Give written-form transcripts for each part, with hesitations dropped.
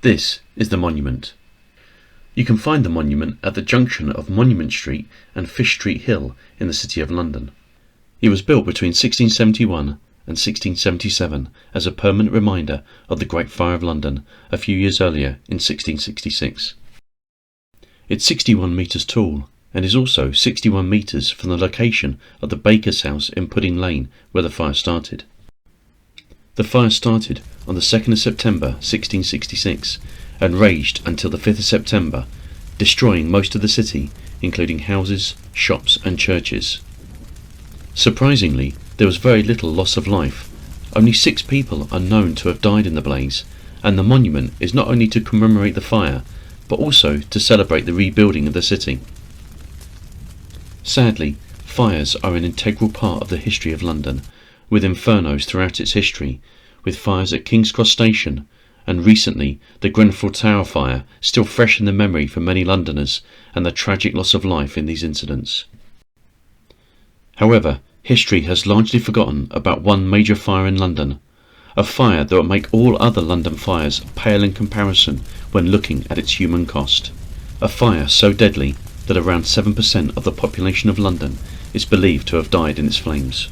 This is the monument. You can find the monument at the junction of Monument Street and Fish Street Hill in the City of London. It was built between 1671 and 1677 as a permanent reminder of the Great Fire of London a few years earlier in 1666. It's 61 metres tall and is also 61 metres from the location of the baker's house in Pudding Lane where the fire started. The fire started on the 2nd of September 1666 and raged until the 5th of September, destroying most of the city, including houses, shops and churches. Surprisingly, there was very little loss of life. Only 6 people are known to have died in the blaze, and the monument is not only to commemorate the fire, but also to celebrate the rebuilding of the city. Sadly, fires are an integral part of the history of London, with infernos throughout its history, with fires at King's Cross Station, and recently the Grenfell Tower fire still fresh in the memory for many Londoners and the tragic loss of life in these incidents. However, history has largely forgotten about one major fire in London, a fire that will make all other London fires pale in comparison when looking at its human cost. A fire so deadly that around 7% of the population of London is believed to have died in its flames.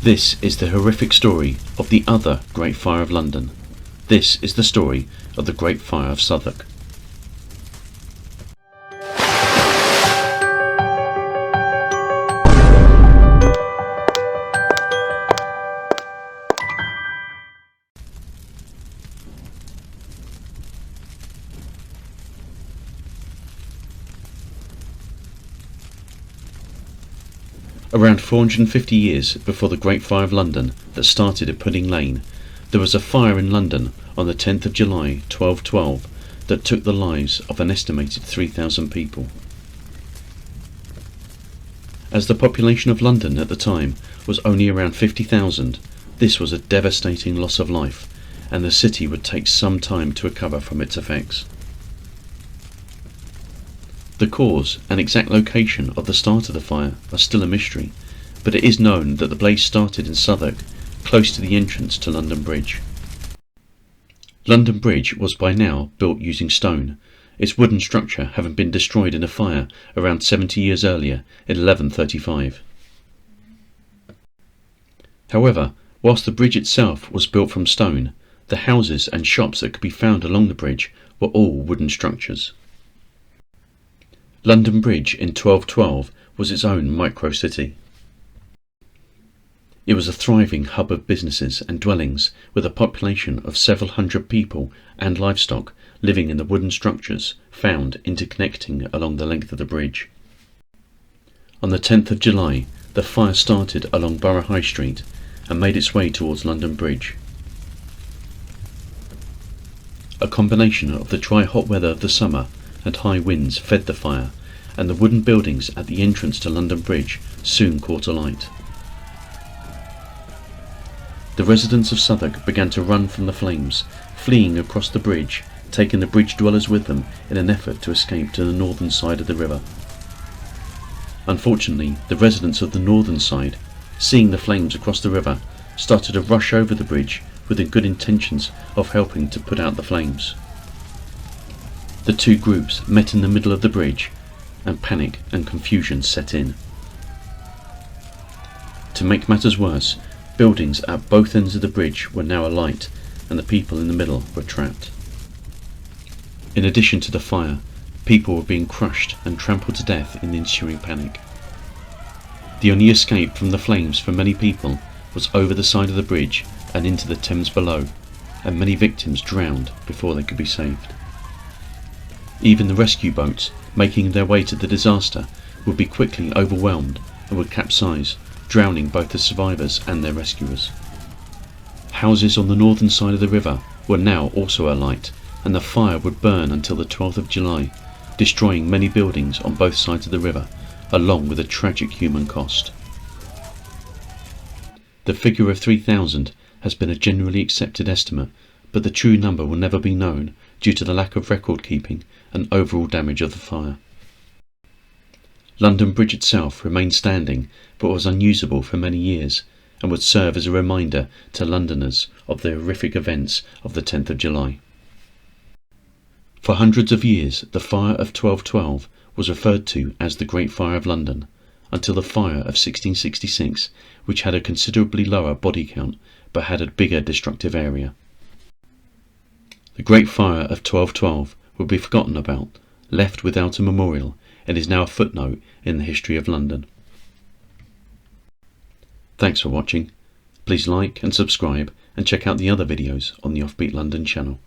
This is the horrific story of the other Great Fire of London. This is the story of the Great Fire of Southwark. Around 450 years before the Great Fire of London that started at Pudding Lane, there was a fire in London on the 10th of July 1212 that took the lives of an estimated 3,000 people. As the population of London at the time was only around 50,000, this was a devastating loss of life, and the city would take some time to recover from its effects. The cause and exact location of the start of the fire are still a mystery, but it is known that the blaze started in Southwark, close to the entrance to London Bridge. London Bridge was by now built using stone, its wooden structure having been destroyed in a fire around 70 years earlier in 1135. However, whilst the bridge itself was built from stone, the houses and shops that could be found along the bridge were all wooden structures. London Bridge in 1212 was its own micro-city. It was a thriving hub of businesses and dwellings with a population of several hundred people and livestock living in the wooden structures found interconnecting along the length of the bridge. On the 10th of July, the fire started along Borough High Street and made its way towards London Bridge. A combination of the dry hot weather of the summer and high winds fed the fire, and the wooden buildings at the entrance to London Bridge soon caught alight. The residents of Southwark began to run from the flames, fleeing across the bridge, taking the bridge dwellers with them in an effort to escape to the northern side of the river. Unfortunately, the residents of the northern side, seeing the flames across the river, started to rush over the bridge with the good intentions of helping to put out the flames. The two groups met in the middle of the bridge, and panic and confusion set in. To make matters worse, buildings at both ends of the bridge were now alight, and the people in the middle were trapped. In addition to the fire, people were being crushed and trampled to death in the ensuing panic. The only escape from the flames for many people was over the side of the bridge and into the Thames below, and many victims drowned before they could be saved. Even the rescue boats making their way to the disaster would be quickly overwhelmed and would capsize, drowning both the survivors and their rescuers. Houses on the northern side of the river were now also alight, and the fire would burn until the 12th of July, destroying many buildings on both sides of the river, along with a tragic human cost. The figure of 3,000 has been a generally accepted estimate, but the true number will never be known due to the lack of record keeping and overall damage of the fire. London Bridge itself remained standing but was unusable for many years, and would serve as a reminder to Londoners of the horrific events of the 10th of July. For hundreds of years, the fire of 1212 was referred to as the Great Fire of London, until the fire of 1666, which had a considerably lower body count but had a bigger destructive area. The Great Fire of 1212 will be forgotten about, left without a memorial, and is now a footnote in the history of London. Thanks for watching. Please like and subscribe and check out the other videos on the Offbeat London channel.